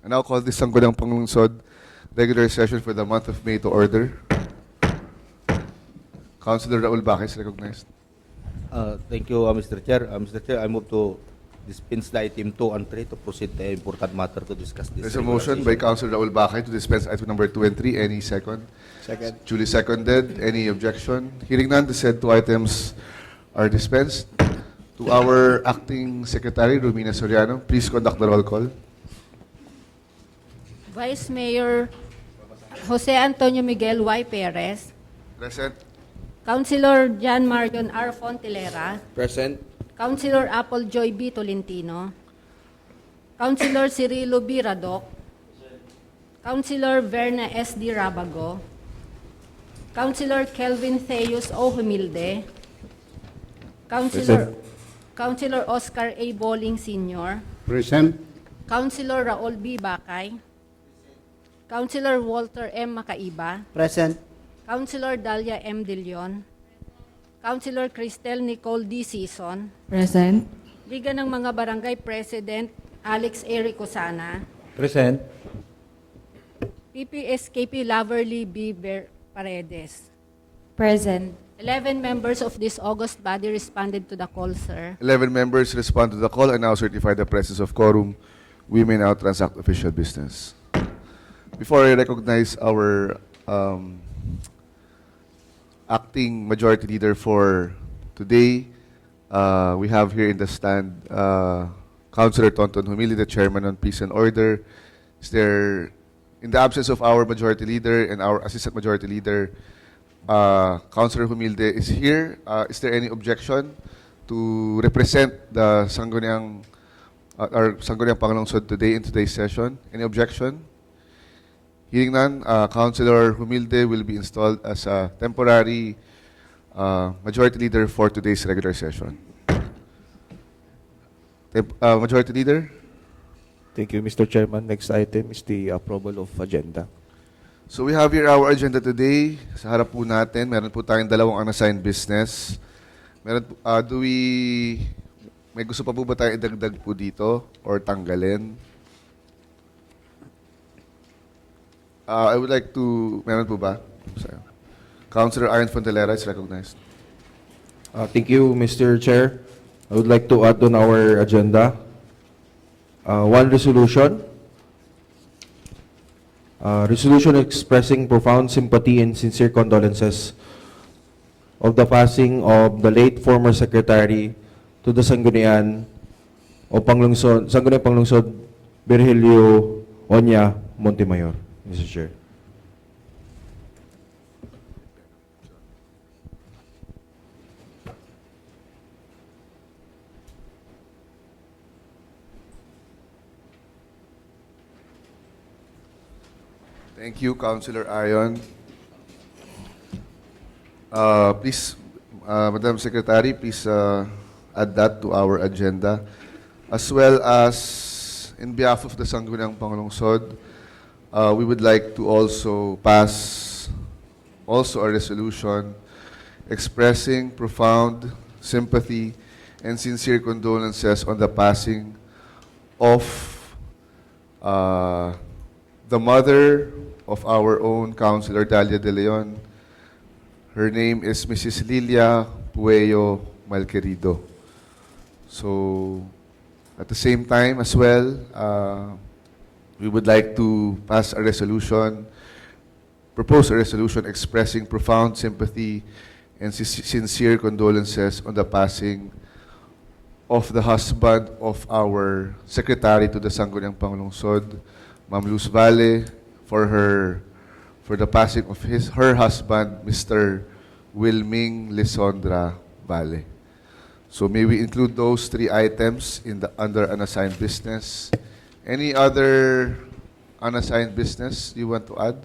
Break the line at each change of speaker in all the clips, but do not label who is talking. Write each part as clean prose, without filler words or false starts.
I now call this Sangguniang Panlungsod regular session for the month of May to order. Councilor Raul Baquez recognized.
Thank you, Mr. Chair. Mr. Chair, I move to dispense the item 2 and 3 to proceed the important matter to discuss this.
There's a motion by Councilor Raul Baquez to dispense item number 2 and 3. Any second?
Second.
Duly seconded. Any objection? Hearing none, the said two items are dispensed. To our Acting Secretary, Romina Soriano, please conduct the roll call.
Vice Mayor Jose Antonio Miguel Y. Perez,
Present.
Councilor John Marion R. Fontilera,
Present.
Councilor Apple Joy B. Tolentino, Councilor Cirilo B. Radok, Councilor Verna S. D. Rabago, Councilor Kelvin Theus O. Humilde, Councilor Oscar A. Bowling Sr.,
Present.
Councilor Raul B. Bakay, Councilor Walter M. Makaiba,
Present.
Councilor Dalia M. De Leon, Councilor Cristel Nicole D. Season,
Present.
Liga ng mga Barangay President Alex A. Ricosana,
Present.
PPSKP Laverly B. Paredes.
Present.
11 members of this august body responded to the call, sir.
11 members respond to the call and now certify the presence of quorum. We may now transact official business. Before I recognize our acting majority leader for today, we have here in the stand Councilor Tonton Humili, the chairman on Peace and Order. Is there, in the absence of our majority leader and our assistant majority leader, Councilor Humilde is here. Is there any objection to represent the Sangguniang Panlungsod today in today's session? Any objection? Hearing none, Councilor Humilde will be installed as a temporary majority leader for today's regular session. Majority leader?
Thank you, Mr. Chairman. Next item is the approval of agenda.
So we have here our agenda today. Sa harap po natin, meron po tayong dalawang unassigned business. Meron, may gusto pa po ba tayong idagdag po dito or tanggalin? I would like to, meron po ba? Councilor Iron Fontelera is recognized.
Thank you, Mr. Chair. I would like to add on our agenda one resolution. Resolution expressing profound sympathy and sincere condolences of the passing of the late former secretary to the Sangguniang Panlungsod, Virgilio Oña Montemayor, Mr. Chair.
Thank you, Councilor Iron. Please, Madam Secretary, please add that to our agenda. As well as, in behalf of the Sangguniang Panlungsod, we would like to also pass also a resolution expressing profound sympathy and sincere condolences on the passing of the mother of our own Councilor Dalia De Leon. Her name is Mrs. Lilia Pueyo Malquerido. So, at the same time as well, we would like to pass a resolution, propose a resolution expressing profound sympathy and sincere condolences on the passing of the husband of our secretary to the Sangguniang Panlungsod, Ma'am Luz Valle, for the passing of her husband, Mr. Wilming Lisondra Valle. So may we include those three items in the under unassigned business. Any other unassigned business you want to add?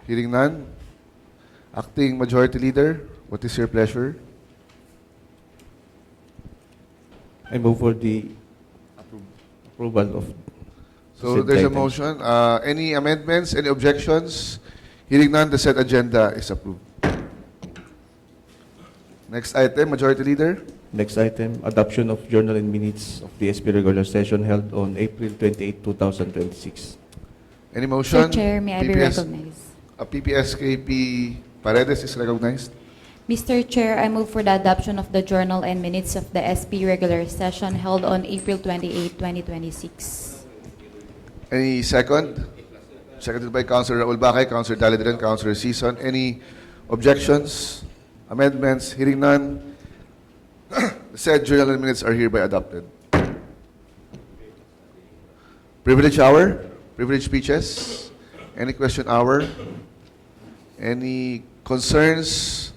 Hearing none. Acting Majority Leader, what is your pleasure?
I move for the approval of.
So there's a motion. Any amendments, any objections? Hearing none, the said agenda is approved. Next item, Majority Leader.
Next item, adoption of journal and minutes of the SP regular session held on April 28, 2026.
Any motion?
Mr. Chair, may I be recognized?
PPSKP Paredes is recognized.
Mr. Chair, I move for the adoption of the journal and minutes of the SP regular session held on April 28, 2026.
Any second? Seconded by Councilor Raul Bacay, Councilor Dalia, Councilor Season. Any objections? Amendments? Hearing none. The said journal and minutes are hereby adopted. Privilege hour? Privilege speeches? Any question hour? Any concerns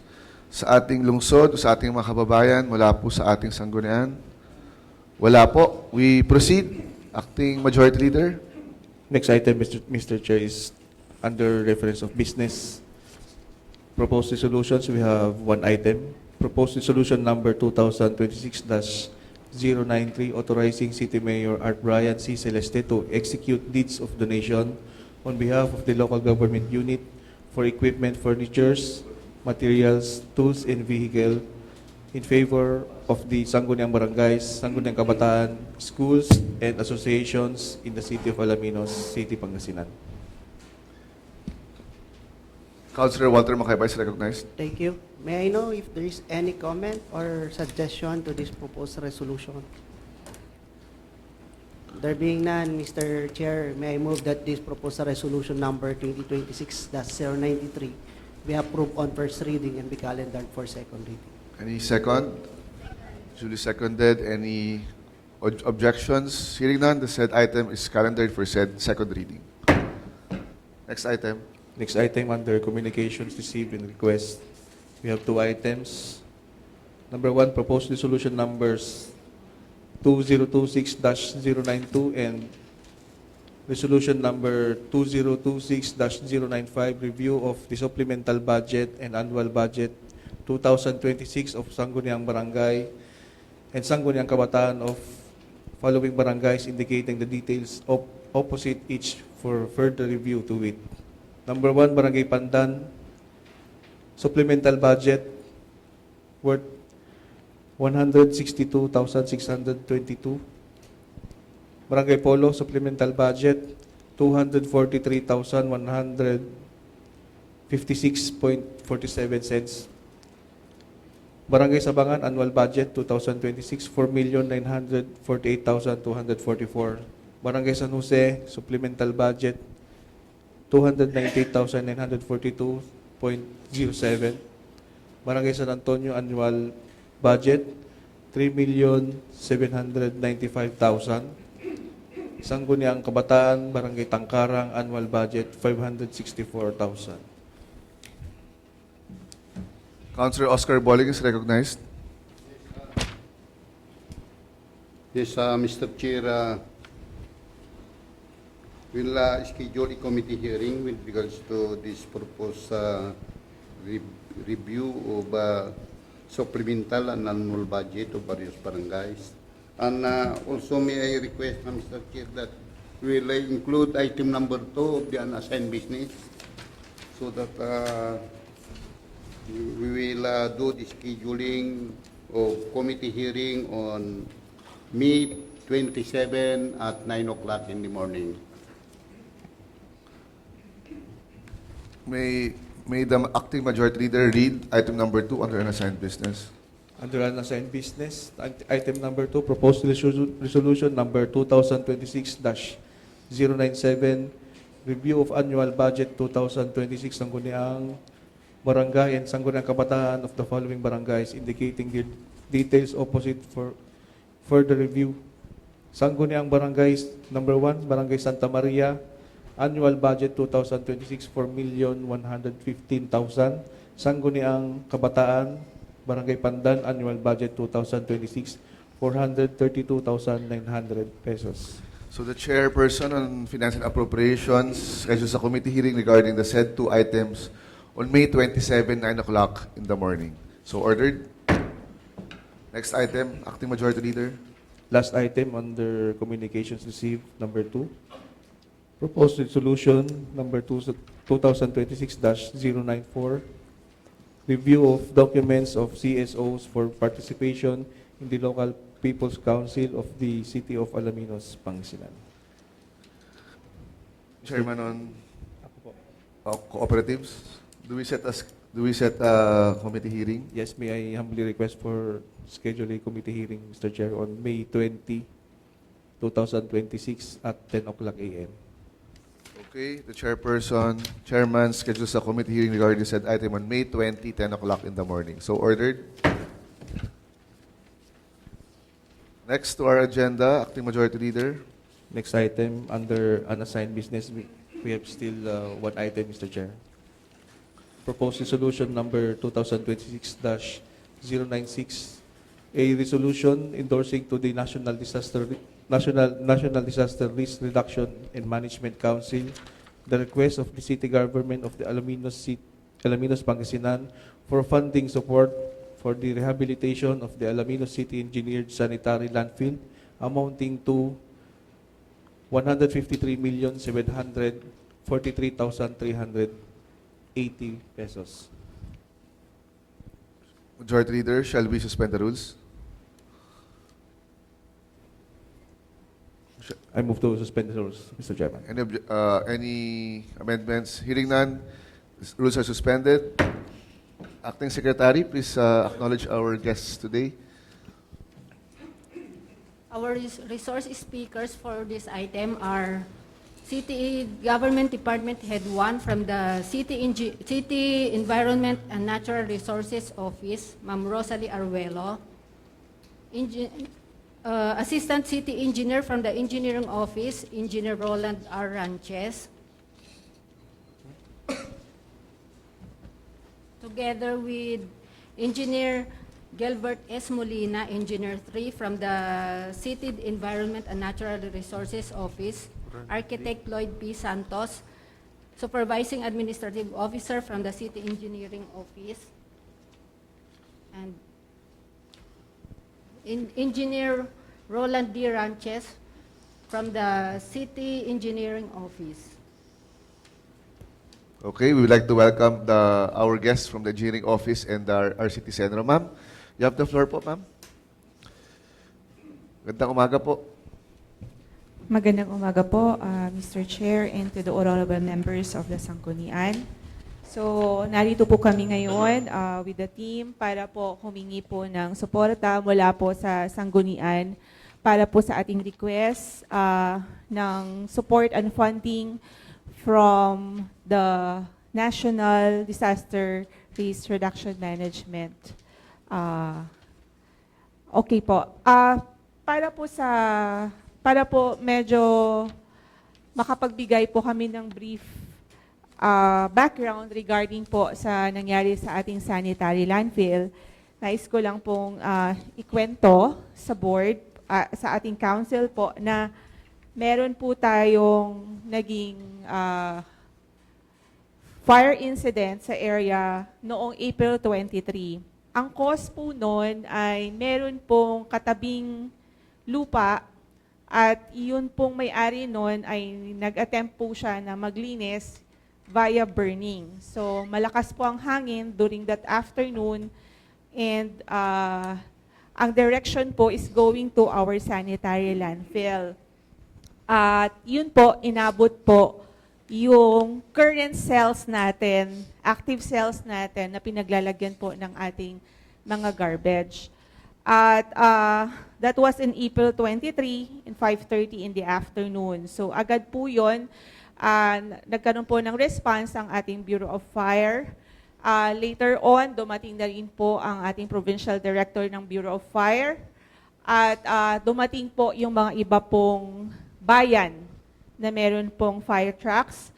sa ating lungsod, sa ating mga kababayan, mula po sa ating sanggunian? Wala po. We proceed. Acting Majority Leader.
Next item, Mr. Chair, is under reference of business. Proposed resolutions, we have one item. Proposed resolution number 2026-093, authorizing City Mayor Art Brian C. Celeste to execute deeds of donation on behalf of the local government unit for equipment, furnitures, materials, tools, and vehicle in favor of the Sangguniang Barangays, Sangguniang Kabataan, schools, and associations in the city of Alaminos, City, Pangasinan.
Councilor Walter Macayba is recognized.
Thank you. May I know if there is any comment or suggestion to this proposed resolution? There being none, Mr. Chair, may I move that this proposed resolution number 2026-093 be approved on first reading and be calendared for second reading.
Any second? Duly seconded. Any objections? Hearing none, the said item is calendared for said second reading. Next item.
Next item under communications received and request. We have two items. Number one, proposed resolution numbers 2026-092 and resolution number 2026-095, review of the supplemental budget and annual budget 2026 of Sangguniang Barangay and Sangguniang Kabataan of following barangays, indicating the details of opposite each for further review to it. Number one, Barangay Pandan, supplemental budget worth 162,622. Barangay Polo, supplemental budget 243,156.47 cents. Barangay Sabangan, annual budget 2026, 4,948,244. Barangay San Jose, supplemental budget 298,942.07. Barangay San Antonio, annual budget 3,795,000. Sangguniang Kabataan, Barangay Tangkarang, annual budget 564,000.
Councilor Oscar Boling is recognized.
Yes, Mr. Chair, we'll schedule a committee hearing with regards to this proposed review of supplemental and annual budget of various barangays. And also may I request, Mr. Chair, that we will include item number 2 of the unassigned business so that we will do the scheduling of committee hearing on May 27 at 9 o'clock in the morning.
May the acting majority leader read item number 2 under unassigned business.
Under unassigned business, item number 2, proposed resolution number 2026-097, review of annual budget 2026 Sangguniang Barangay and Sangguniang Kabataan of the following barangays, indicating the details opposite for further review. Sangguniang Barangays, number 1, Barangay Santa Maria, annual budget 2026, 4,115,000. Sangguniang Kabataan, Barangay Pandan, annual budget 2026, 432,900 pesos.
So the chairperson on Finance and Appropriations schedules a committee hearing regarding the said 2 items on May 27, 9 o'clock in the morning. So ordered. Next item, acting majority leader.
Last item under communications received, number 2. Proposed resolution number 2026-094, review of documents of CSOs for participation in the local People's Council of the City of Alaminos, Pangasinan.
Chairman on
Ako po.
cooperatives, do we set a committee hearing?
Yes, may I humbly request for schedule a committee hearing, Mr. Chair, on May 20, 2026 at 10 o'clock a.m.
Okay, the chairman schedules a committee hearing regarding said item on May 20, 10 o'clock in the morning. So ordered. Next to our agenda, Acting Majority Leader.
Next item, under unassigned business, we have still one item, Mr. Chair. Proposed resolution number 2026-096, a resolution endorsing to the National Disaster Risk Reduction and Management Council the request of the city government of the Alaminos, Pangasinan for funding support for the rehabilitation of the Alaminos City Engineered Sanitary Landfill amounting to 153,743,380 pesos.
Majority Leader, shall we suspend the rules?
I move to suspend the rules, Mr. Chairman.
Any amendments? Hearing none, rules are suspended. Acting Secretary, please acknowledge our guests today.
Our resource speakers for this item are City Government Department Head 1 from the City Environment and Natural Resources Office, Ma'am Rosalie Arguello. Assistant City Engineer from the Engineering Office, Engineer Roland R. Ranches. Together with Engineer Gilbert S. Molina, Engineer 3 from the City Environment and Natural Resources Office, Architect Lloyd P. Santos, Supervising Administrative Officer from the City Engineering Office, and Engineer Roland D. Ranches from the City Engineering Office.
Okay, we would like to welcome our guests from the Engineering Office and our City Senro. Ma'am, you have the floor po, ma'am. Gandang umaga po.
Magandang umaga po, Mr. Chair, and to the honorable members of the Sanggunian. So, narito po kami ngayon with the team para po humingi po ng suporta mula po sa Sanggunian para po sa ating request ng support and funding from the National Disaster Risk Reduction Management. Okay po. Para po medyo makapagbigay po kami ng brief background regarding po sa nangyari sa ating sanitary landfill, nais ko lang pong ikwento sa board, sa ating council po na meron po tayong naging fire incident sa area noong April 23. Ang cause po noon ay meron pong katabing lupa at iyon pong may-ari noon ay nag-attempt po siya na maglinis via burning. So malakas po ang hangin during that afternoon and ang direction po is going to our sanitary landfill. At yun po, inabot po yung current cells natin, active cells natin na pinaglalagyan po ng ating mga garbage. At that was in April 23 in 5:30 in the afternoon. So agad po yun, nagkaroon po ng response ang ating Bureau of Fire. Later on, dumating na rin po ang ating Provincial Director ng Bureau of Fire. At dumating po yung mga iba pong bayan na meron pong fire trucks.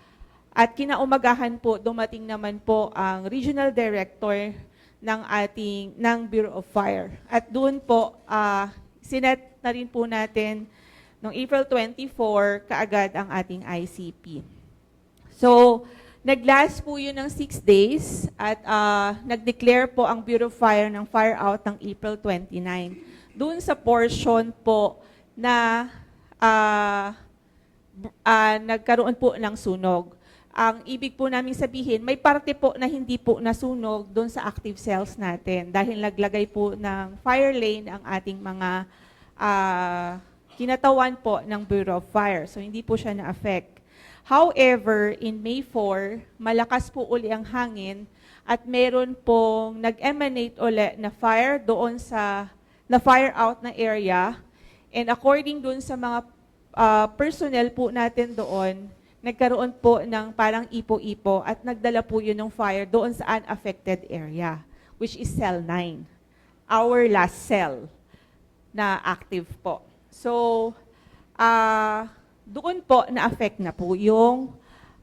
At kinaumagahan po, dumating naman po ang Regional Director ng Bureau of Fire. At doon po, sinet na rin po natin noong April 24, kaagad ang ating ICP. So, naglast po yun ng 6 days at nag-declare po ang Bureau of Fire ng fire out ng April 29. Doon sa portion po na nagkaroon po ng sunog. ang ibig po namin sabihin, may parte po na hindi po nasunog doon sa active cells natin dahil naglagay po ng fire lane ang ating mga kinatawan po ng Bureau of Fire. So hindi po siya na-affect. However, in May 4, malakas po uli ang hangin at meron pong nag-emanate uli na fire doon sa na-fire out na area. And according doon sa mga personnel po natin doon, nagkaroon po ng parang ipo-ipo at nagdala po yun ng fire doon sa unaffected area, which is cell 9, our last cell na active po. So, doon po na-affect na po yung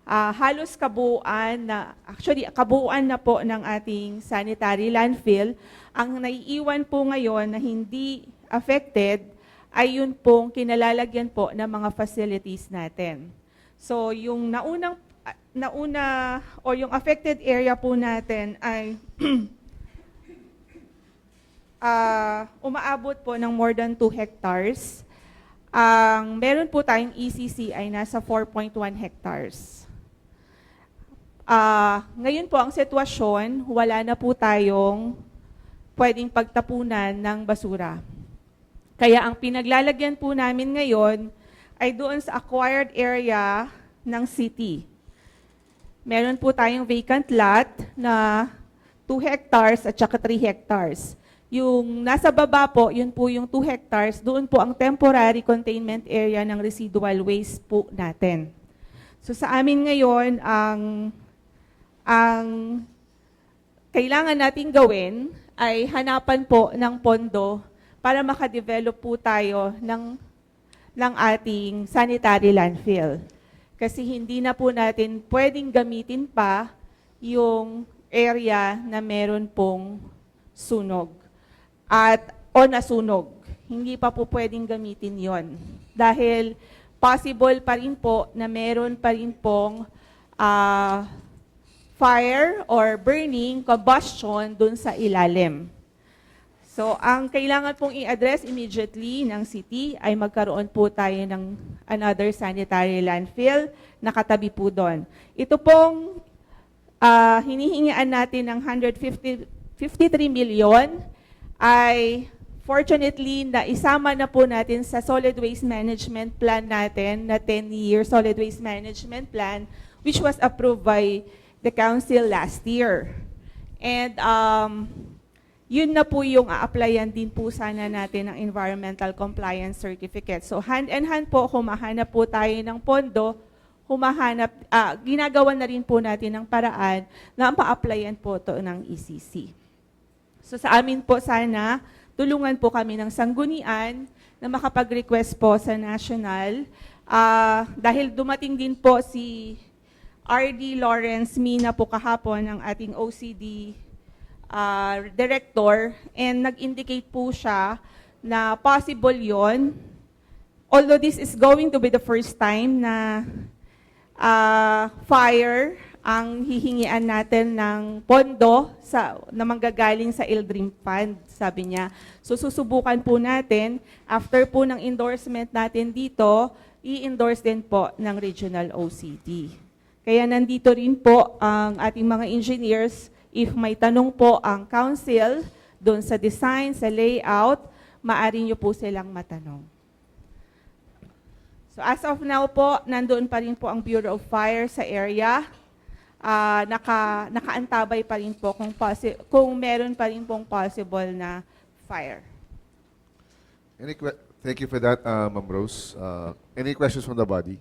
halos kabuuan na po ng ating sanitary landfill. Ang naiiwan po ngayon na hindi affected ay yun pong kinalalagyan po ng mga facilities natin. So, yung nauna o yung affected area po natin ay umaabot po ng more than 2 hectares. Ang meron po tayong ECC ay nasa 4.1 hectares. Ngayon po ang sitwasyon, wala na po tayong pwedeng pagtapunan ng basura. Kaya ang pinaglalagyan po namin ngayon ay doon sa acquired area ng city. Meron po tayong vacant lot na 2 hectares at saka 3 hectares. Yung nasa baba po, yun po yung 2 hectares, doon po ang temporary containment area ng residual waste po natin. So sa amin ngayon, ang kailangan nating gawin ay hanapan po ng pondo para makadevelop po tayo ng ating sanitary landfill. Kasi hindi na po natin pwedeng gamitin pa yung area na meron pong sunog o nasunog. Hindi pa po pwedeng gamitin yon dahil possible pa rin po na meron pa rin pong fire or burning, combustion dun sa ilalim. So, ang kailangan pong i-address immediately ng city ay magkaroon po tayo ng another sanitary landfill na katabi po doon. Ito pong hinihingian natin ng 153 million ay fortunately na isama na po natin sa solid waste management plan natin na 10-year solid waste management plan which was approved by the council last year. And yun na po yung a-applyan din po sana natin ng environmental compliance certificate. So hand in hand po, humahanap po tayo ng pondo, ginagawa na rin po natin ng paraan na pa-applyan po to ng ECC. So sa amin po sana, tulungan po kami ng sanggunian na makapag-request po sa national dahil dumating din po si RD Lawrence Mina po kahapon ng ating OCD director and nag-indicate po siya na possible yon. Although this is going to be the first time na fire ang hihingian natin ng pondo na manggagaling sa ILDRIM Fund, sabi niya. So susubukan po natin, after po ng endorsement natin dito, i-endorse din po ng Regional OCD. Kaya nandito rin po ang ating mga engineers. If may tanong po ang council doon sa design, sa layout, maaari nyo po silang matanong. So as of now po, nandoon pa rin po ang Bureau of Fire sa area. Nakaantabay pa rin po kung meron pa rin pong possible na fire.
Thank you for that, Ma'am Rose. Any questions from the body?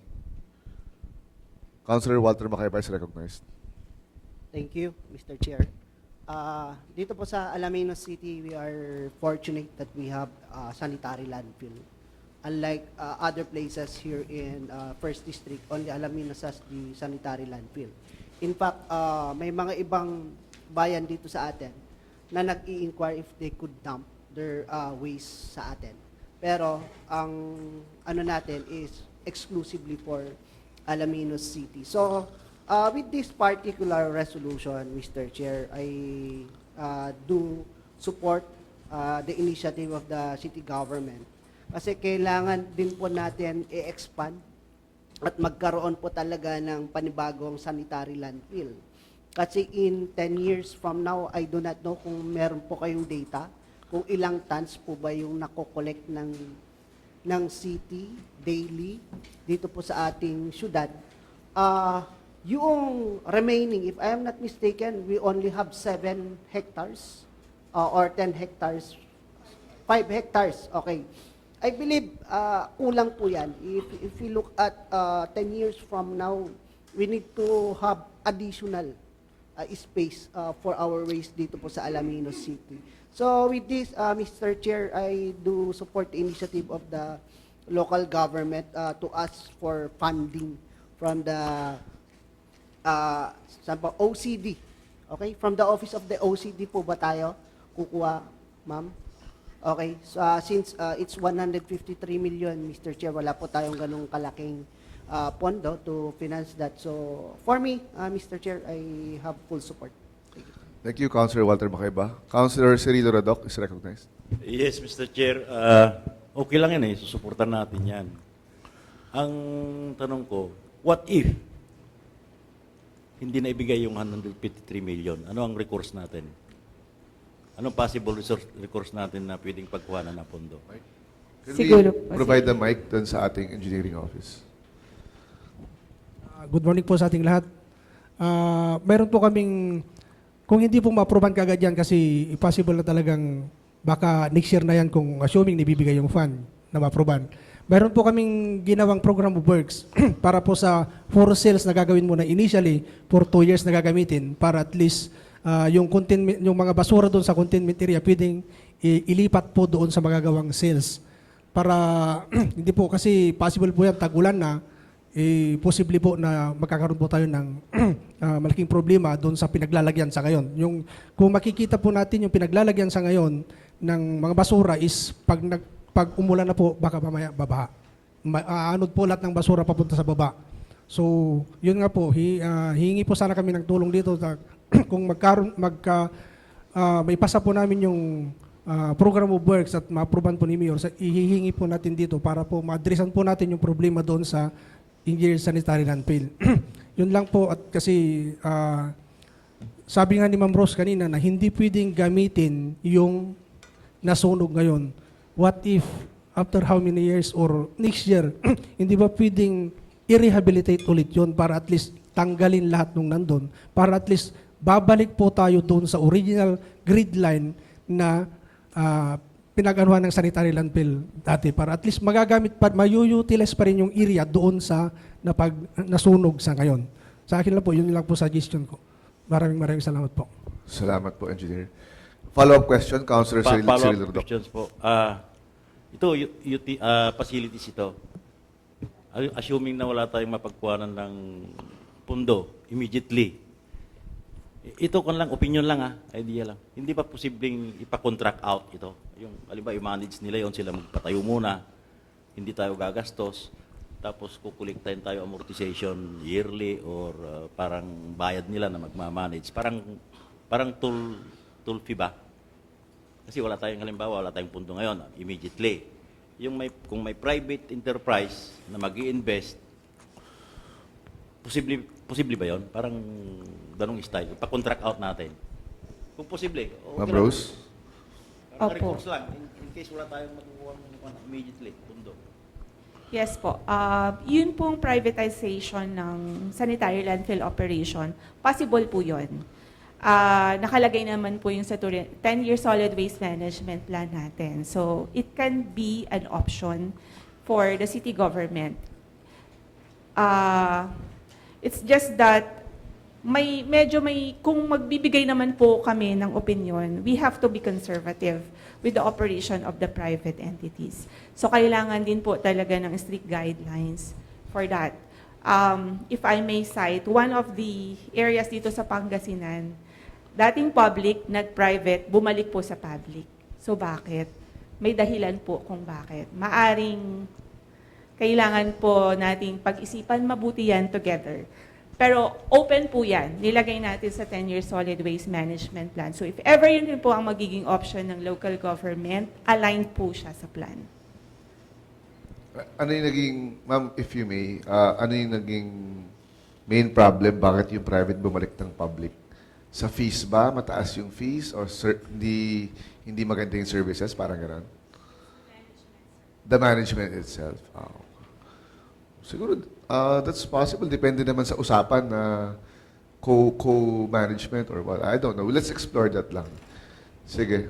Councilor Walter Macayba is recognized.
Thank you, Mr. Chair. Dito po sa Alaminos City, we are fortunate that we have sanitary landfill. Unlike other places here in First District, only Alaminos has the sanitary landfill. In fact, may mga ibang bayan dito sa atin na nag-i-inquire if they could dump their waste sa atin. Pero ang ano natin is exclusively for Alaminos City. So, with this particular resolution, Mr. Chair, I do support the initiative of the city government. Kasi kailangan din po natin i-expand at magkaroon po talaga ng panibagong sanitary landfill. Kasi in 10 years from now, I do not know kung meron po kayong data, kung ilang tons po ba yung nako-collect ng city daily dito po sa ating syudad. Yung remaining, if I am not mistaken, we only have 7 hectares or 10 hectares, 5 hectares, okay. I believe kulang po yan. If we look at 10 years from now, we need to have additional space for our waste dito po sa Alaminos City. So with this, Mr. Chair, I do support the initiative of the local government to ask for funding from the OCD. Okay? From the office of the OCD po ba tayo kukuha, ma'am? Okay, so since it's 153 million, Mr. Chair, wala po tayong ganung kalaking pondo to finance that. So for me, Mr. Chair, I have full support. Thank you.
Thank you, Councilor Walter Makaiba. Councilor Cirilo Radoc is recognized.
Yes, Mr. Chair. Okay lang yan susuportan natin yan. Ang tanong ko, what if hindi na ibigay yung 153 million? Ano ang recourse natin? Anong possible recourse natin na pwedeng pagkuhanan ng pondo?
Can
Siguro
we
po,
provide the mic dun sa ating engineering office?
Good morning po sa ating lahat. Meron po kaming, kung hindi po ma-approvean kagad yan kasi possible na talagang baka next year na yan kung assuming nibibigay yung fund na ma-approvean. Meron po kaming ginawang program of works para po sa 4 cells na gagawin muna initially for 2 years na gagamitin para at least yung containment, yung mga basura doon sa containment area pwedeng ilipat po doon sa magagawang cells. Para hindi po kasi possible po yan tag-ulan na posible po na magkakaroon po tayo ng malaking problema doon sa pinaglalagyan sa ngayon. Yung kung makikita po natin yung pinaglalagyan sa ngayon ng mga basura is pag umulan na po baka mamaya babaha. Aanod po lahat ng basura papunta sa baba. So, yun nga po, hihingi po sana kami ng tulong dito kung may pasa po namin yung program of works at ma-approvean po ni Mayor, ihihingi po natin dito para po ma-addressan po natin yung problema doon sa engineered sanitary landfill. Yun lang po at kasi sabi nga ni Ma'am Rose kanina na hindi pwedeng gamitin yung nasunog ngayon. What if after how many years or next year, hindi ba pwedeng i-rehabilitate ulit yun para at least tanggalin lahat nung nandun, para at least babalik po tayo doon sa original grid line na pinag-anuhan ng sanitary landfill dati para at least magagamit pa, may-utilize pa rin yung area doon sa nasunog sa ngayon. Sa akin lang po, yun lang po suggestion ko. Maraming salamat po.
Salamat po, Engineer. Follow-up question, Councilor Cirilo
Follow-up
Radoc.
questions po. Ito, facilities ito. Assuming na wala tayong mapagkuhanan ng pundo immediately. Ito kan lang, opinion lang idea lang. Hindi pa posibleng ipa-contract out ito. Yung, halimbawa, i-manage nila yon sila magpatayo muna. Hindi tayo gagastos. Tapos kukuliktahin tayo amortization yearly or parang bayad nila na magmamanage. Parang tool fee ba? Kasi wala tayong halimbawa, wala tayong pundo ngayon immediately. Kung may private enterprise na mag-i-invest, posible ba yon? Parang ganong style. Pa-contract out natin. Kung posible. Okay.
Ma'am Rose?
Parang
Opo.
recourse lang. In case wala tayong makukuha immediately. Pundo.
Yes po. Yun pong privatization ng sanitary landfill operation, possible po yun. Nakalagay naman po yung sa 10-year solid waste management plan natin. So, it can be an option for the city government. It's just that kung magbibigay naman po kami ng opinion, we have to be conservative with the operation of the private entities. So, kailangan din po talaga ng strict guidelines for that. If I may cite, one of the areas dito sa Pangasinan, dating public, nag-private, bumalik po sa public. So, bakit? May dahilan po kung bakit. Maaring kailangan po nating pag-isipan mabuti yan together. Pero open po yan. Nilagay natin sa 10-year solid waste management plan. So if ever yun din po ang magiging option ng local government, aligned po siya sa plan.
Ano yung naging, ma'am, if you may, ano yung naging main problem, bakit yung private bumalik ng public? Sa fees ba? Mataas yung fees? Or hindi maganda yung services? Parang gano'n? The management itself. Oh. Siguro, that's possible. Depende naman sa usapan na co-management or what. I don't know. Let's explore that lang. Sige.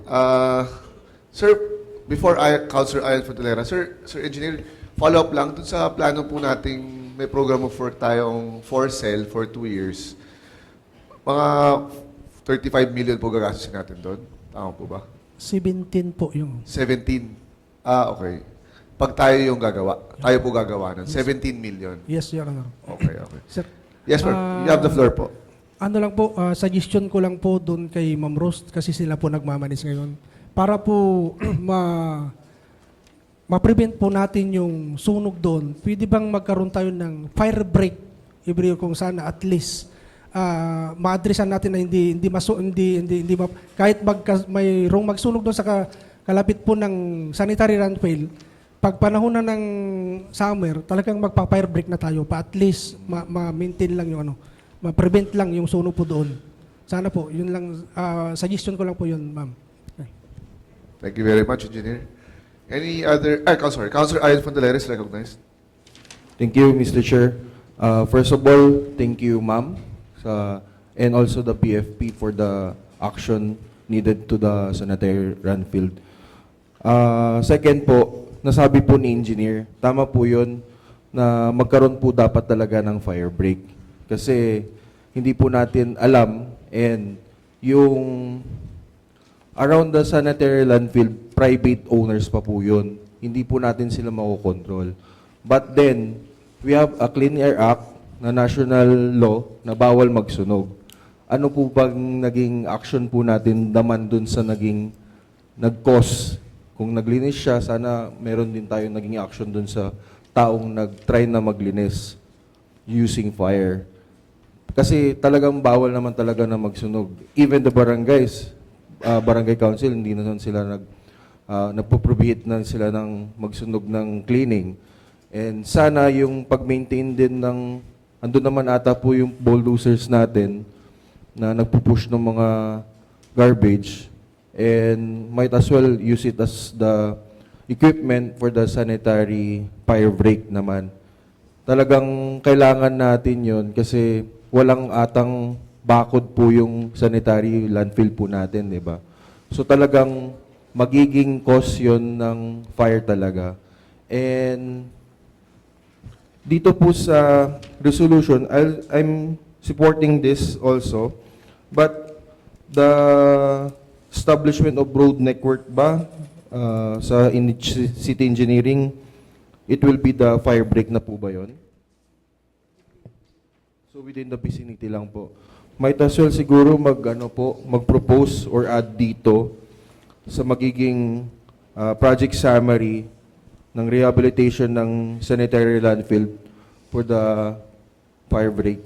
Sir, before Councilor Ayan Fontalera, Sir Engineer, follow-up lang dun sa plano po nating may program of work tayong for sale for 2 years. Mga 35 million po gagastusin natin doon. Tama po ba?
17 po yung
17. Okay. Pag tayo yung gagawa, tayo po gagawa ng 17 million.
yes, Your Honor.
Okay.
Sir,
Yes, sir. You have the floor po.
ano lang po, suggestion ko lang po doon kay Ma'am Rose kasi sila po nagmamanis ngayon. Para po ma-prevent po natin yung sunog doon, pwede bang magkaroon tayo ng fire break every year kung sana at least ma-addressan natin na kahit mayroong magsunog doon sa kalapit po ng sanitary landfill, pag panahon na ng summer, talagang magpa-fire break na tayo pa at least ma-maintain lang yung ma-prevent lang yung sunog po doon. Sana po, yun lang, suggestion ko lang po yun, ma'am. Okay.
Thank you very much, Engineer. Any other... Councilor Ayan Fontalera is recognized.
Thank you, Mr. Chair. First of all, thank you, ma'am, and also the PFP for the action needed to the sanitary landfill. Second po, nasabi po ni Engineer, tama po yun na magkaroon po dapat talaga ng fire break. Kasi hindi po natin alam and yung around the sanitary landfill, private owners pa po yun. Hindi po natin sila makokontrol. But then, we have a Clean Air Act na national law na bawal magsunog. Ano po bang naging action po natin naman dun sa nag-cause? Kung naglinis siya, sana meron din tayong naging action dun sa taong nag-try na maglinis using fire. Kasi talagang bawal naman talaga na magsunog. Even the barangays, barangay council, hindi na sila nagpo-prohibit na sila ng magsunog ng cleaning. And sana yung pag-maintain din ng, andun naman ata po yung bulldozers natin na nagpo-push ng mga garbage and might as well use it as the equipment for the sanitary fire break naman. Talagang kailangan natin yun kasi walang atang bakod po yung sanitary landfill po natin, di ba? So talagang magiging cause yun ng fire talaga. And dito po sa resolution, I'm supporting this also, but the establishment of road network ba sa city engineering, it will be the fire break na po ba yun? So within the vicinity lang po. Might as well siguro mag-propose or add dito sa magiging project summary ng rehabilitation ng sanitary landfill for the fire break.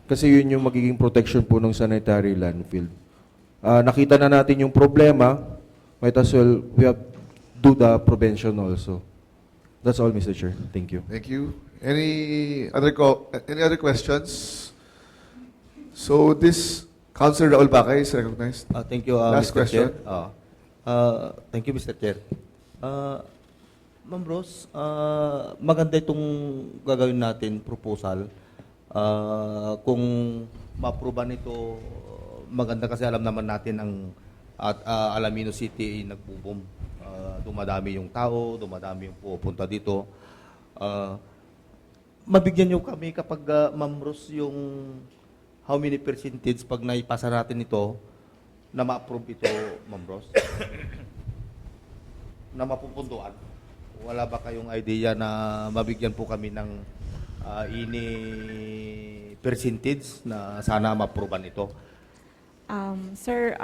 Kasi yun yung magiging protection po ng sanitary landfill. Nakita na natin yung problema, might as well we have do the prevention also. That's all, Mr. Chair. Thank you.
Thank you. Any other questions? So this Councilor Raul Bacay is recognized.
Thank you,
Last
Mr.
question.
Chair. Thank you, Mr. Chair. Ma'am Rose, maganda itong gagawin natin, proposal. Kung ma-approve nito, maganda kasi alam naman natin ang Alaminos City ay nagbo-boom. Dumadami yung tao, dumadami yung pupunta dito. Mabigyan niyo kami kapag, Ma'am Rose, yung how many percentage pag naipasa natin ito na ma-approve ito, Ma'am Rose? Na mapupuntuan. Wala ba kayong idea na mabigyan po kami ng ini percentage na sana ma-approvean ito?
Sir,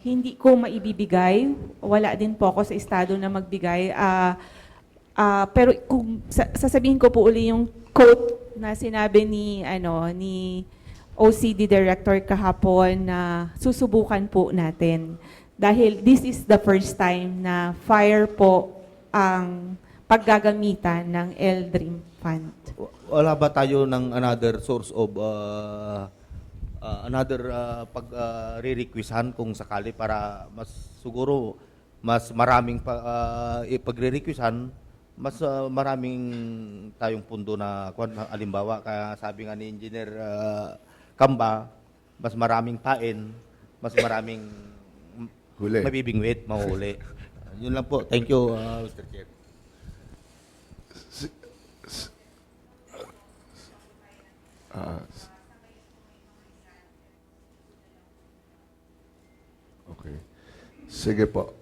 hindi ko maibibigay. Wala din po ako sa estado na magbigay. Pero kung sasabihin ko po uli yung quote na sinabi ni OCD Director kahapon na susubukan po natin. Dahil this is the first time na fire po ang paggagamitan ng LDREAM Fund?
Wala ba tayo ng another source of re-requisition kung sakali para siguro mas maraming ipagre-requisition, mas maraming tayong pundo na alimbawa, kaya sabi nga ni Engineer Kamba, mas maraming pain, mas maraming
Huli.
mabibingwit, mahuli. Yun lang po. Thank you, Mr. Chair.
Okay. Sige po.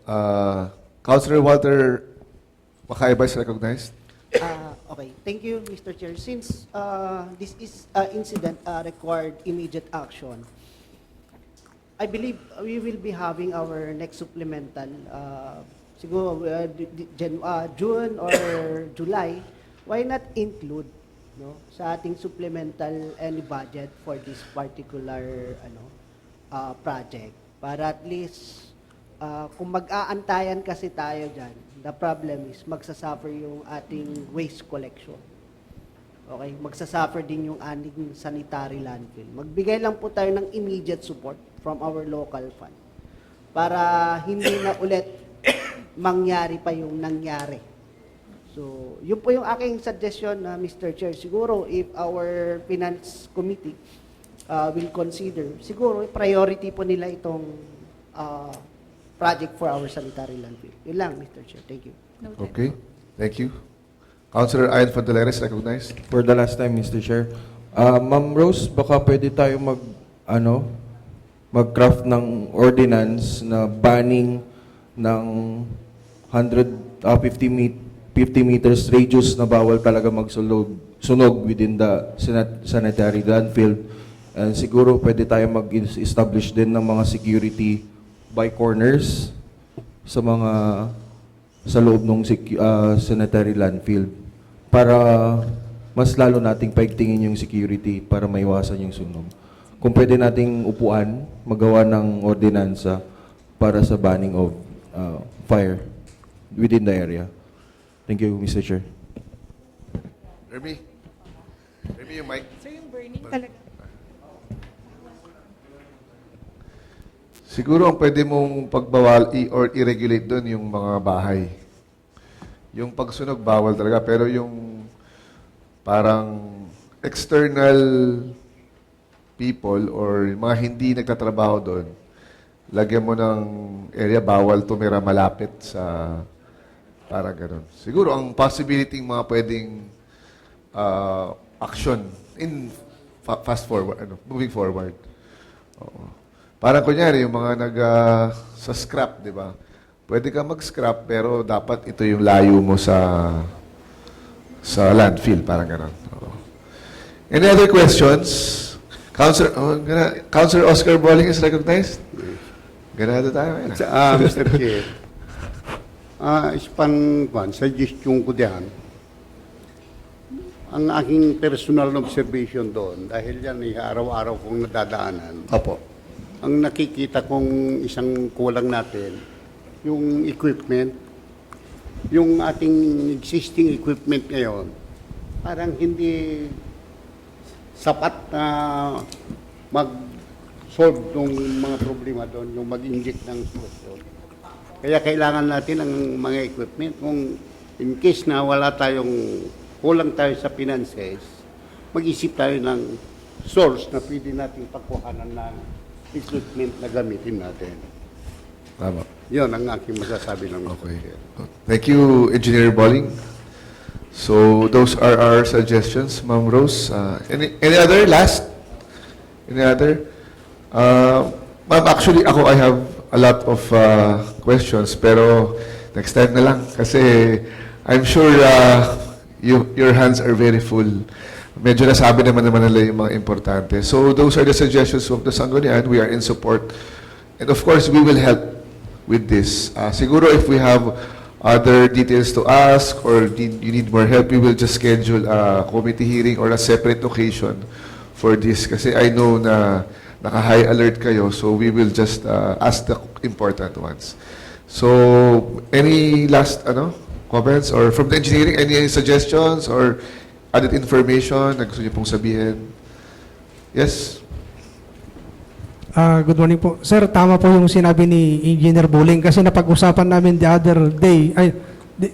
Councilor Walter Makaiba is recognized.
Okay, thank you, Mr. Chair. Since this is incident required immediate action, I believe we will be having our next supplemental, siguro June or July. Why not include, no, sa ating supplemental any budget for this particular project, para at least kung mag-aantayan kasi tayo dyan, the problem is magsasuffer yung ating waste collection. Okay, magsasuffer din yung ating sanitary landfill. Magbigay lang po tayo ng immediate support from our local fund para hindi na ulit mangyari pa yung nangyari. So, yun po yung aking suggestion, Mr. Chair. Siguro, if our Finance Committee will consider, siguro, priority po nila itong project for our sanitary landfill. Yun lang, Mr. Chair. Thank you.
Okay. Thank you. Councilor Ayan Fadeleres recognized.
For the last time, Mr. Chair. Ma'am Rose, baka pwede tayo mag-craft ng ordinance na banning ng 50 meters radius na bawal talaga sunog within the sanitary landfill. And siguro pwede tayo mag-establish din ng mga security by corners sa loob ng sanitary landfill para mas lalo nating paigtingin yung security para maiwasan yung sunog. Kung pwede nating upuan, magawa ng ordinansa para sa banning of fire within the area. Thank you, Mr. Chair.
Remy, yung mic.
So yung burning talaga.
Siguro ang pwede mong pagbawal or i-regulate doon yung mga bahay. Yung pagsunog, bawal talaga. Pero yung parang external people or mga hindi nagtatrabaho doon, lagyan mo ng area, bawal tumira malapit sa parang ganun. Siguro ang possibility mga pwedeng action in fast forward, moving forward. Oo. Parang kunyari, yung mga sa scrap, di ba? Pwede ka mag-scrap, pero dapat ito yung layo mo sa landfill, parang gano'n. Oo. Any other questions? Councilor Oscar Bolling is recognized? Ganado tayo.
Mr. Chair, suggestion ko diyan, ang aking personal observation doon, dahil yan araw-araw kong nadadaanan.
Opo.
Ang nakikita kong isang kulang natin, yung equipment, yung ating existing equipment ngayon, parang hindi sapat na mag-solve ng mga problema doon, yung mag-inject ng solusyon. Kaya kailangan natin ang mga equipment. Kung in case na kulang tayo sa finances, mag-isip tayo ng source na pwede natin pagkuhanan ng equipment na gamitin natin.
Tama.
Yun ang aking masasabi ng
Okay. Thank you, Engineer Bolling. So, those are our suggestions, Ma'am Rose. Any other? Last? Any other? Ma'am, actually, I have a lot of questions, pero next time na lang. Kasi I'm sure your hands are very full. Medyo nasabi naman nila yung mga importante. So, those are the suggestions of the Sanggunian. We are in support. And of course, we will help with this. Siguro if we have other details to ask or you need more help, we will just schedule a committee hearing or a separate occasion for this. Kasi I know na naka-high alert kayo, so we will just ask the important ones. So, any last comments? Or from the engineering, any suggestions or added information na gusto niyo pong sabihin? Yes?
Good morning po. Sir, tama po yung sinabi ni Engineer Buling kasi napag-usapan namin the other day,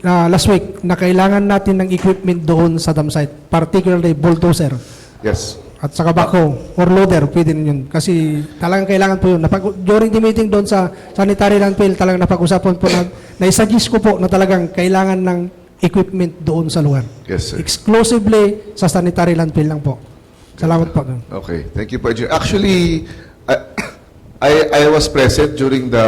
last week, na kailangan natin ng equipment doon sa dam site, particularly bulldozer.
Yes.
At saka backhoe or loader, pwede rin yun. Kasi talagang kailangan po yun. During the meeting doon sa sanitary landfill, talagang napag-usapan po na isa-suggest ko po na talagang kailangan ng equipment doon sa lugar.
Yes, sir.
Exclusively sa sanitary landfill lang po. Salamat po.
Okay. Thank you po, Engineer. Actually, I was present during the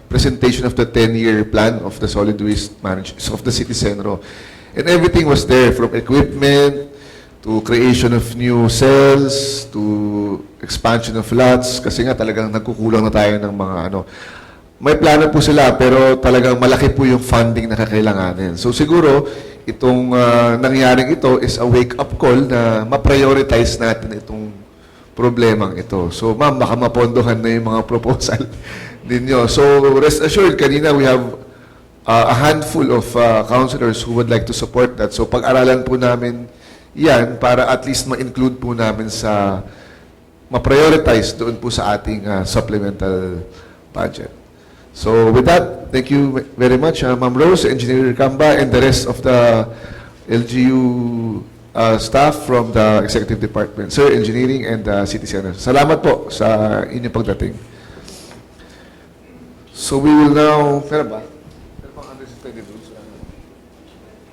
presentation of the 10-year plan of the solid waste management of the City Centro. And everything was there, from equipment to creation of new cells, to expansion of lots, kasi nga talagang nagkukulang na tayo ng mga ano. May plano po sila, pero talagang malaki po yung funding na kakailanganin. So siguro, itong nangyaring ito is a wake-up call na ma-prioritize natin itong problemang ito. So ma'am, baka mapondohan na yung mga proposal ninyo. So rest assured, kanina we have a handful of councilors who would like to support that. So pag-aralan po namin yan para at least ma-include po namin sa ma-prioritize doon po sa ating supplemental budget. So with that, thank you very much, Ma'am Rose, Engineer Camba, and the rest of the LGU staff from the Executive Department, Sir, Engineering and City Center. Salamat po sa inyong pagdating. So we will now,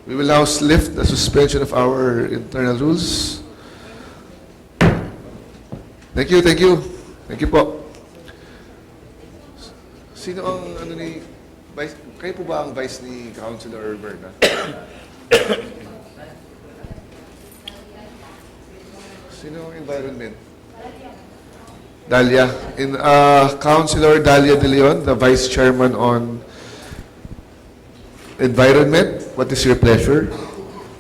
we will now lift the suspension of our internal rules. Thank you, thank you. Thank you po. Sino ang Vice? Kayo po ba ang Vice ni Councilor Berna? Sino ang environment? Dalia. Councilor Dalia De Leon, the Vice Chairman on Environment. What is your pleasure?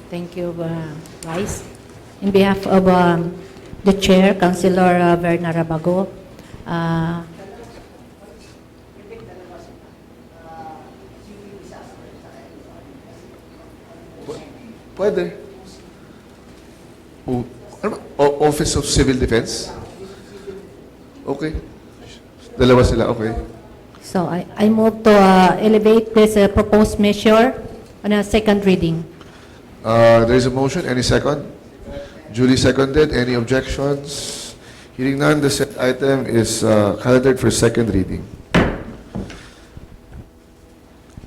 Thank you, Vice. In behalf of the Chair, Councilor Verna Rabago,
Pwede. Ano ba? Office of Civil Defense? Okay. Dalawa sila, okay.
so I move to elevate this proposed measure on a second reading.
There is a motion. Any second? Duly seconded. Any objections? Hearing none, the said item is calendared for second reading.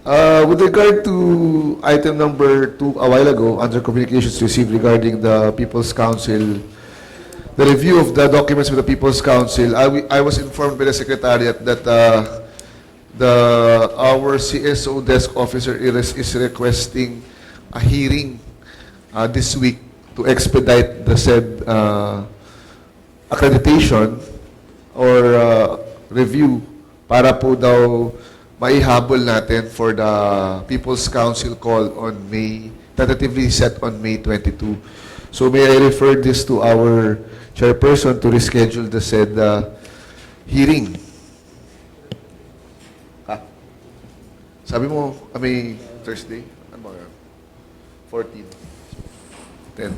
With regard to item number 2 a while ago, under communications received regarding the People's Council, the review of the documents with the People's Council, I was informed by the Secretariat that our CSO desk officer is requesting a hearing this week to expedite the said accreditation or review para po daw maihabol natin for the People's Council call on May, tentatively set on May 22. So may I refer this to our chairperson to reschedule the said hearing. Sabi mo, may Thursday? Ano ba yan? 14. 10.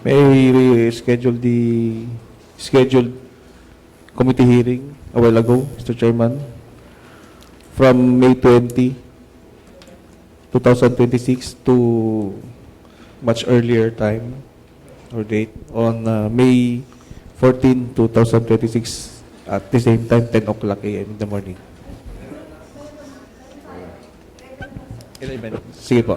May we schedule the scheduled committee hearing a while ago, Mr. Chairman, from May 20, 2026 to much earlier time or date on May 14, 2026 at the same time, 10 o'clock a.m. in the morning. 11. Sige po.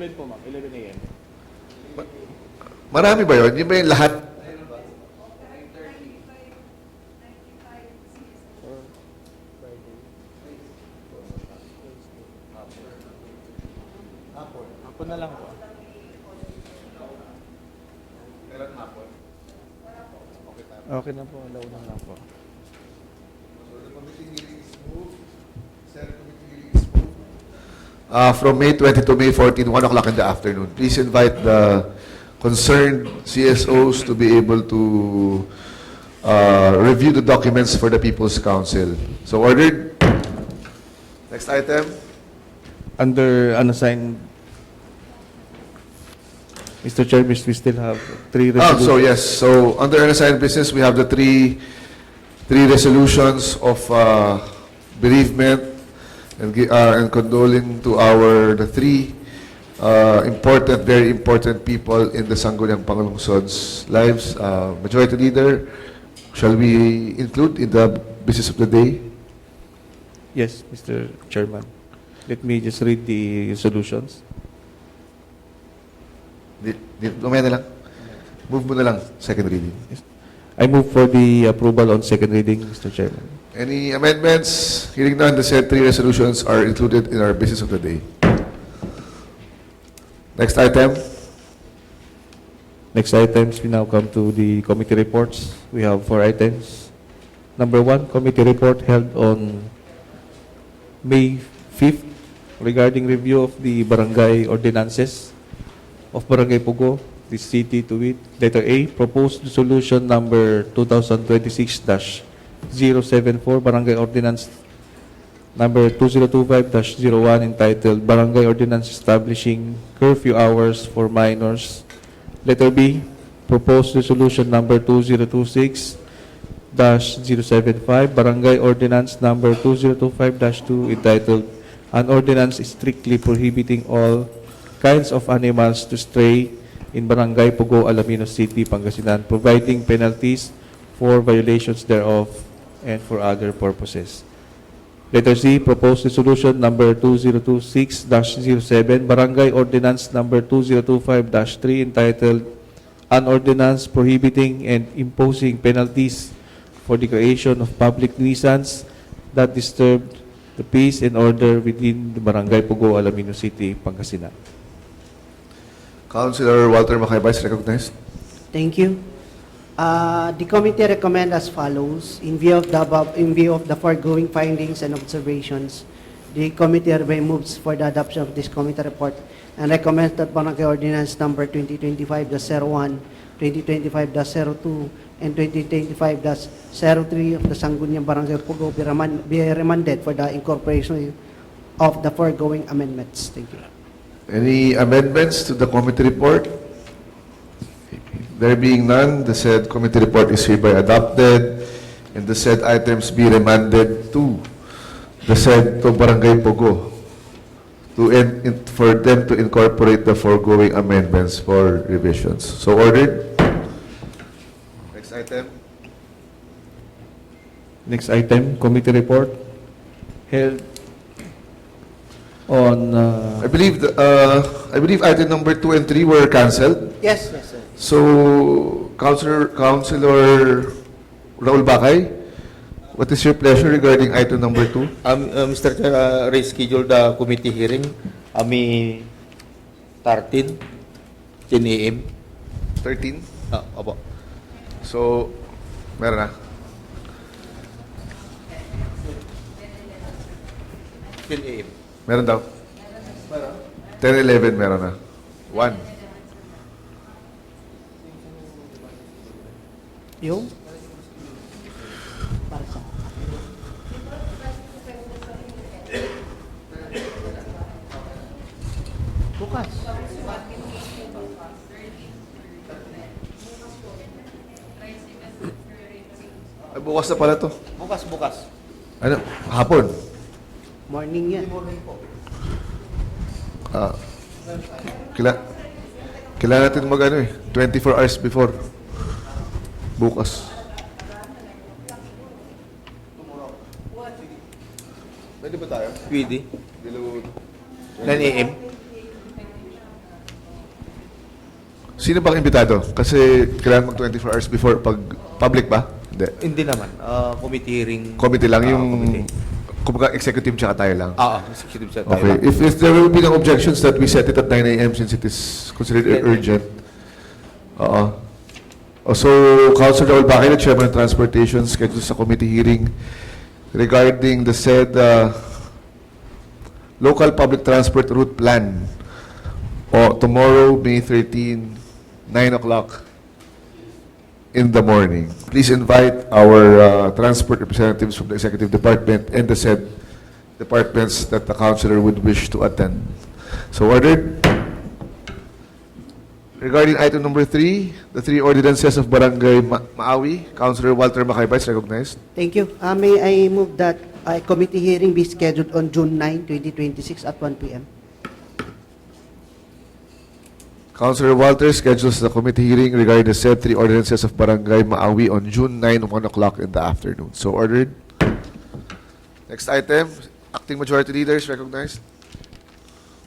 Po, ma'am. 11 a.m.
Marami ba yun? Yun ba yung lahat?
Hapon na lang po. Okay na po. Launa lang po.
From May 20 to May 14, 1 o'clock in the afternoon. Please invite the concerned CSOs to be able to review the documents for the People's Council. So ordered. Next item.
Under unassigned, Mr. Chair, we still have 3 resolutions.
So yes, so under unassigned business, we have the three resolutions of bereavement and condoling to the three very important people in the Sangguniang Panlungsod's lives. Majority Leader, shall we include in the business of the day?
Yes, Mr. Chairman. Let me just read the resolutions.
Mamaya na lang. Move mo na lang, second reading.
I move for the approval on second reading, Mr. Chairman.
Any amendments? Hearing none, the said three resolutions are included in our business of the day. Next item.
Next items, we now come to the committee reports. We have 4 items. Number 1, committee report held on May 5th regarding review of the barangay ordinances of Barangay Pugo, the city to wit. Letter A, proposed resolution number 2026-074, Barangay Ordinance number 2025-01 entitled Barangay Ordinance Establishing Curfew Hours for Minors. Letter B, proposed resolution number 2026-075, Barangay Ordinance number 2025-2 entitled An Ordinance Strictly Prohibiting All Kinds of Animals to Stray in Barangay Pugo, Alaminos City, Pangasinan, providing penalties for violations thereof and for other purposes. Letter C, proposed resolution number 2026-07, Barangay Ordinance number 2025-3 entitled An Ordinance Prohibiting and Imposing Penalties for the Creation of Public Nuisance that Disturbed the peace and order within the Barangay Pugo, Alaminos City, Pangasinan.
Councilor Walter Macaybay is recognized.
Thank you. The committee recommend as follows. In view of the foregoing findings and observations, the committee hereby moves for the adoption of this committee report and recommends that Barangay Ordinance number 2025-01, 2025-02, and 2025-03 of the Sangguniang Barangay Pugo be remanded for the incorporation of the foregoing amendments. Thank you.
Any amendments to the committee report? There being none, the said committee report is hereby adopted and the said items be remanded to the said to Barangay Pugo for them to incorporate the foregoing amendments for revisions. So ordered. Next item.
Next item, committee report held on
I believe item number 2 and 3 were cancelled.
Yes, yes, sir.
So, Councilor Raul Bakay, what is your pleasure regarding item number 2?
Mr. Chair, reschedule the committee hearing. May 13, 10 a.m.
13?
Opo.
So, meron na.
10 a.m.
Meron daw. 10-11 meron na. 1.
Yung? Para sa bukas.
Ay, bukas na pala to.
Bukas.
Ano? Hapon?
Morning yan.
Kailangan natin 24 hours before. Bukas. Pwede ba tayo?
Pwede. 9 a.m.
Sino bang imbitado? Kasi kailangan mag 24 hours before pag public ba?
Hindi naman. Committee hearing.
Committee lang yung
committee.
kumbaga executive tsaka tayo lang.
Executive set.
Okay. If there will be no objections that we set it at 9 a.m. since it is considered urgent. So, Councilor Raul Bakay, the Chairman of Transportation, scheduled sa committee hearing regarding the said local public transport route plan tomorrow, May 13, 9 o'clock in the morning. Please invite our transport representatives from the executive department and the said departments that the councilor would wish to attend. So ordered. Regarding item number 3, the 3 ordinances of Barangay Maawi, Councilor Walter Macayba is recognized.
Thank you. May I move that a committee hearing be scheduled on June 9, 2026 at 1 p.m.
Councilor Walter schedules the committee hearing regarding the said 3 ordinances of Barangay Maawi on June 9, 1 o'clock in the afternoon. So ordered. Next item, acting majority leader is recognized.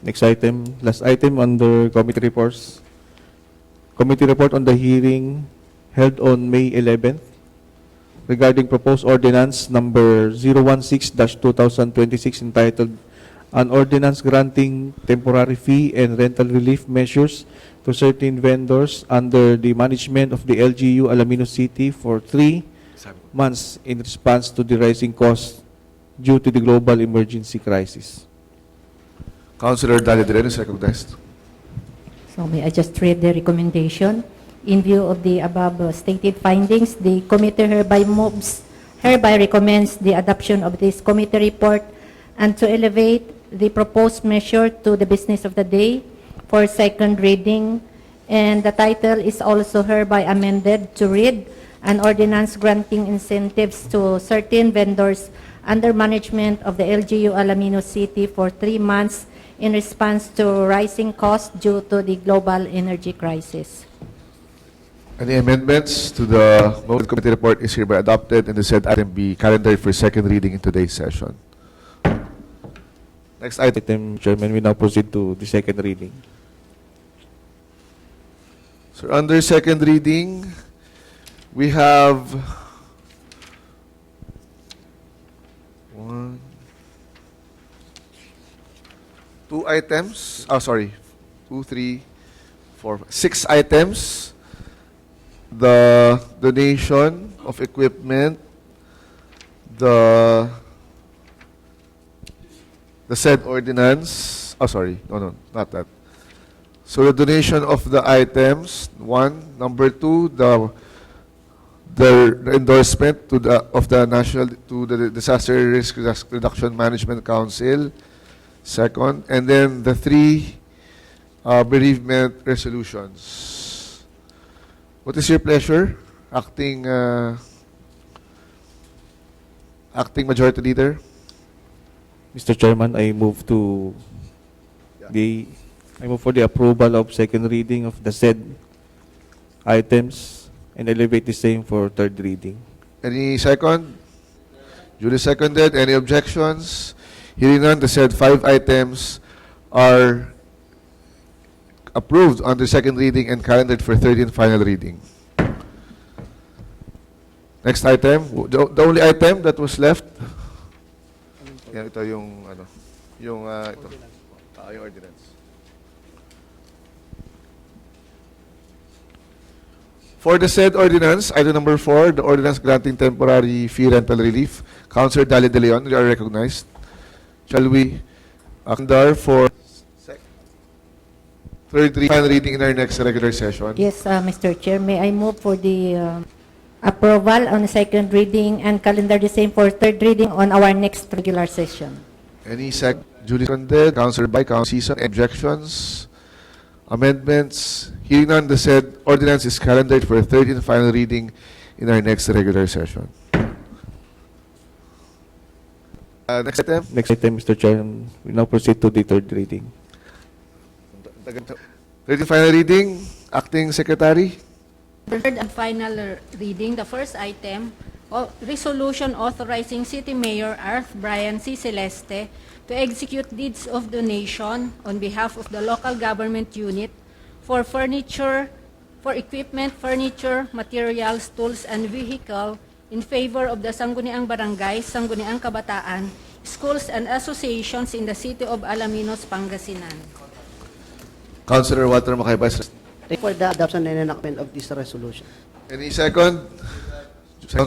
Next item, last item under committee reports. Committee report on the hearing held on May 11th regarding proposed ordinance number 016-2026 entitled An Ordinance Granting Temporary Fee and Rental Relief Measures to Certain Vendors under the Management of the LGU Alaminos City for 3 months in response to the rising costs due to the global emergency crisis.
Councilor Dalia De Leon is recognized.
So may I just read the recommendation? In view of the above stated findings, the committee hereby recommends the adoption of this committee report and to elevate the proposed measure to the business of the day for second reading. And the title is also hereby amended to read an ordinance granting incentives to certain vendors under management of the LGU Alaminos City for 3 months in response to rising costs due to the global energy crisis.
Any amendments to the committee report is hereby adopted and the said item be calendared for second reading in today's session. Next item.
Chairman, we now proceed to the second reading.
So under second reading, we have 2 items. Oh, sorry. 2, 3, 4, 6 items. The donation of equipment, the said ordinance. Oh, sorry. No, not that. So the donation of the items, 1. Number 2, the endorsement to the Disaster Risk Reduction Management Council. 2nd, and then the 3 bereavement resolutions. What is your pleasure, acting majority leader?
Mr. Chairman, I move for the approval of second reading of the said items and elevate the same for third reading.
Any second? Duly seconded. Any objections? Hearing none, the said 5 items are approved under second reading and calendared for third and final reading. Next item, the only item that was left. Yan, ito yung yung ordinance. For the said ordinance, item number 4, the ordinance granting temporary fee rental relief, Councilor Dalia De Leon, you are recognized. Shall we under for third reading, final reading in our next regular session?
Yes, Mr. Chair, may I move for the approval on second reading and calendar the same for third reading on our next regular session.
Any duly seconded, Councilor by Councilor Season, objections, amendments? Hearing none, the said ordinance is calendared for third and final reading in our next regular session. Next item.
Next item, Mr. Chairman, we now proceed to the third reading.
Third and final reading, Acting Secretary.
Third and final reading, the first item, resolution authorizing City Mayor Arth Brian C. Celeste to execute deeds of donation on behalf of the local government unit for equipment, furniture, materials, tools, and vehicle in favor of the Sangguniang Barangays, Sangguniang Kabataan, schools, and associations in the city of Alaminos, Pangasinan.
Councilor Walter Macayba.
For the adoption and enactment of this resolution.
Any second?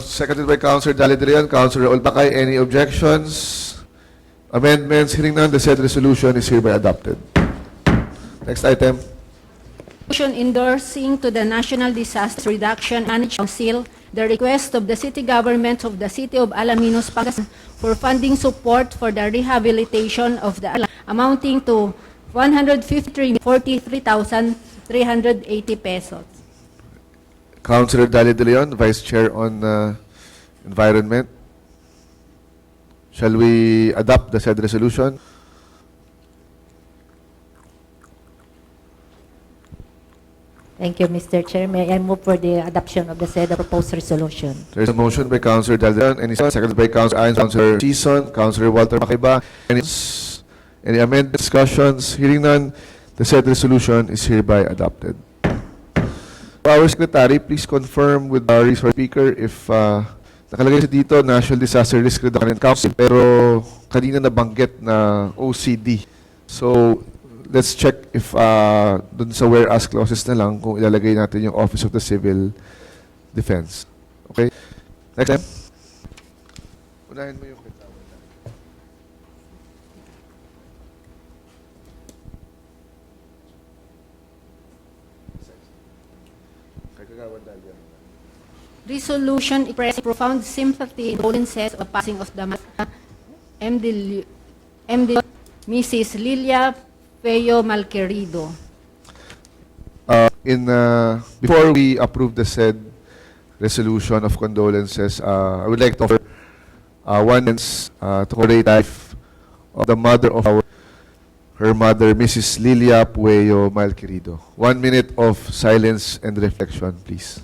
Seconded by Councilor Dalia De Leon. Councilor Olbakay, any objections? Amendments? Hearing none, the said resolution is hereby adopted. Next item.
endorsing to the National Disaster Reduction Management Council the request of the city government of the City of Alaminos, Pangasinan for funding support for the rehabilitation of the island amounting to 143,380 pesos.
Councilor Dalia De Leon, Vice Chair on Environment. Shall we adopt the said resolution?
Thank you, Mr. Chair. May I move for the adoption of the said proposed resolution?
There's a motion by Councilor Dalia De Leon, any second by Councilor Ayon, Councilor Season, Councilor Walter Makaiba. Any amendment discussions? Hearing none, the said resolution is hereby adopted. Our Secretary, please confirm with our resource speaker if nakalagay siya dito, National Disaster Risk Reduction Council, pero kanina nabanggit na OCD. So, let's check if dun sa whereas clauses na lang kung ilalagay natin yung Office of the Civil Defense. Okay? Next time. Unahin mo yung
Resolution expressing profound sympathy and condolences of the passing of the MD Mrs. Lilia Pueyo Malquerido.
Before we approve the said resolution of condolences, I would like to offer one minute to commemorate the life of the mother of her mother, Mrs. Lilia Pueyo Malquerido. 1 minute of silence and reflection, please.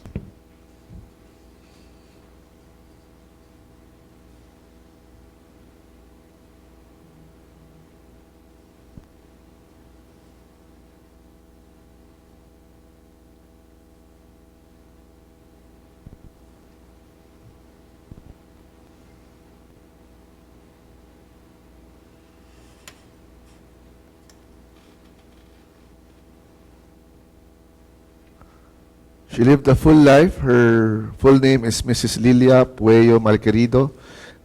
She lived a full life. Her full name is Mrs. Lilia Pueyo Malquerido,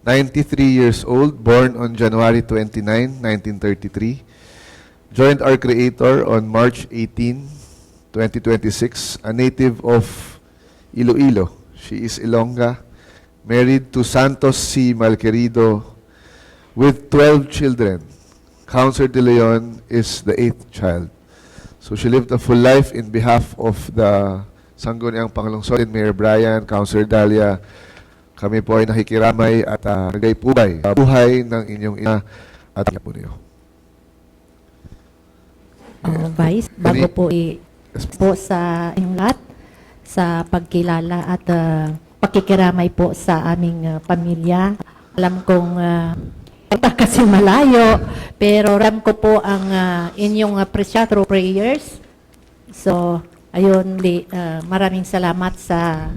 93 years old, born on January 29, 1933. Joined our Creator on March 18, 2026, a native of Iloilo. She is Ilongga, married to Santos C. Malquerido with 12 children. Councilor De Leon is the 8th child. So she lived a full life in behalf of the Sangguniang Panlungsod, Mayor Brian, Councilor Dalia. Kami po ay nakikiramay at nagay-pubay buhay ng inyong ina at po niyo.
Vice, bago po po sa inyong lahat, sa pagkilala at pakikiramay po sa aming pamilya. Alam kong kasi malayo, pero ram ko po ang inyong appreciated prayers. So, ayun, maraming salamat sa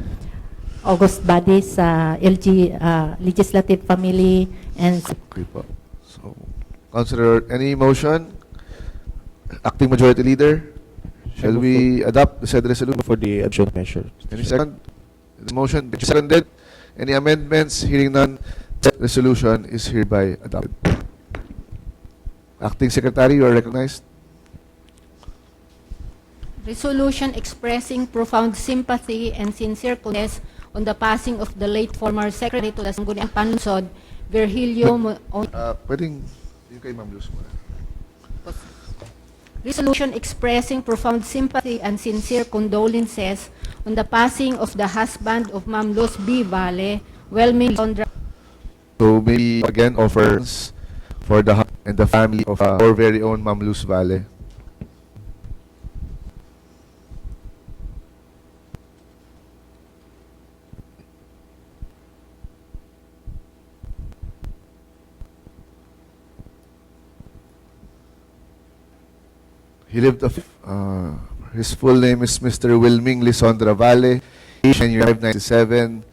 August Body, sa LG Legislative Family, and
Okay po. So, Councilor, any motion? Acting Majority Leader, shall we adopt the said resolution?
For the additional measure.
Any second? The motion is seconded. Any amendments? Hearing none, the resolution is hereby adopted. Acting Secretary, you are recognized.
Resolution expressing profound sympathy and sincere condolence on the passing of the late former Secretary to the Sangguniang Panlungsod, Virgilio
Pwedeng yung kay Ma'am Luz muna.
Resolution expressing profound sympathy and sincere condolences on the passing of the husband of Ma'am Luz B. Valle, Welming Sondra.
So maybe again offers for the and the family of our very own Ma'am Luz Valle. He lived his full name is Mr. Wilming Lisondra Valle, age 597,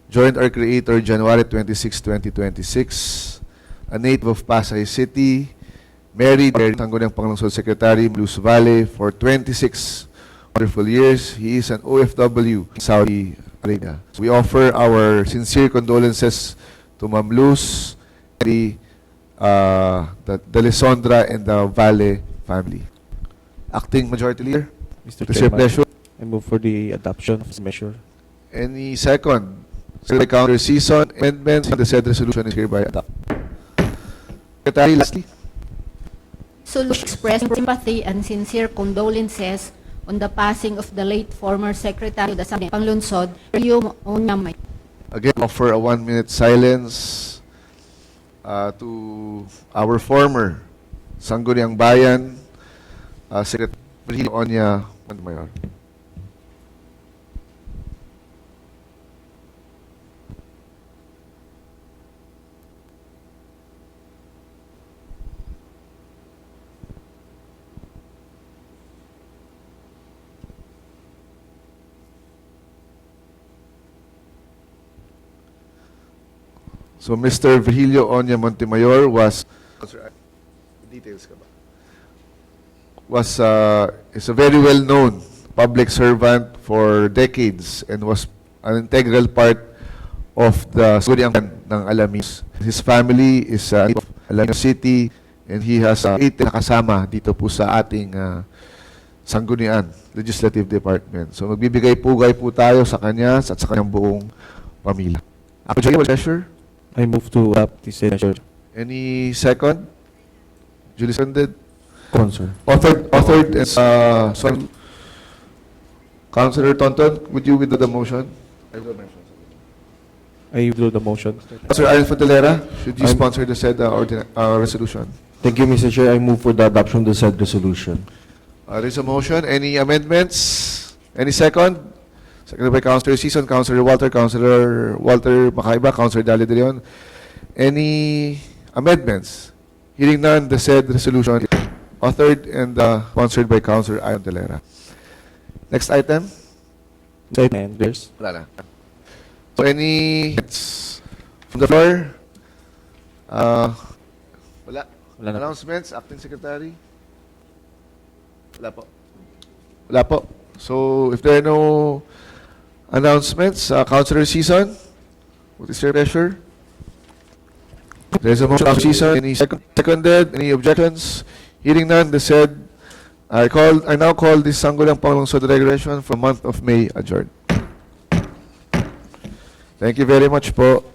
joined our Creator January 26, 2026, a native of Pasay City, married Sangguniang Panlungsod Secretary Luz Valle for 26 wonderful years. He is an OFW in Saudi Arabia. So we offer our sincere condolences to Ma'am Luz, the Lisondra and the Valle family. Acting Majority Leader.
Mr.
It's your
Chairman,
pleasure.
I move for the adoption of this measure.
Any second? Secretary Counselor Season, amendments on the said resolution is hereby adopted. Secretary, lastly.
Resolution expressing sympathy and sincere condolences on the passing of the late former Secretary of the Sangguniang Panlunsod, Virgilio Onya.
Again, offer a 1-minute silence to our former Sangguniang Bayan, Secretary Virgilio Onya Montemayor. So Mr. Virgilio Onya Montemayor is a very well-known public servant for decades and was an integral part of the Sangguniang ng Alaminos. His family is of Alaminos City and he has 8 na kasama dito po sa ating Sanggunian Legislative Department. So magbibigay pugay po tayo sa kanya at sa kanyang buong pamilya. Ako, Julie, pleasure.
I move to adopt this measure.
Any second? Julie seconded.
Concern.
Authored and sorry. Councilor Tonton, would you withdraw the motion?
I withdraw the motion.
Councilor Ariel Fontelera, should you
I'm-
sponsor the said resolution?
Thank you, Mr. Chair. I move for the adoption of the said resolution.
There is a motion. Any amendments? Any second? Seconded by Councilor Season, Councilor Walter Makaiba, Councilor Dalia de Leon. Any amendments? Hearing none, the said resolution is authored and sponsored by Councilor Ariel Fontelera. Next item?
And there's
Wala na. So any from the floor? Wala.
Wala na.
Announcements, Acting Secretary? Wala po. Wala po. So if there are no announcements, Councilor Season, what is your pleasure? There's a motion of Season. Any seconded? Any objections? Hearing none, the said, I now call this Sangguniang Panlungsod regulation for month of May adjourned. Thank you very much po.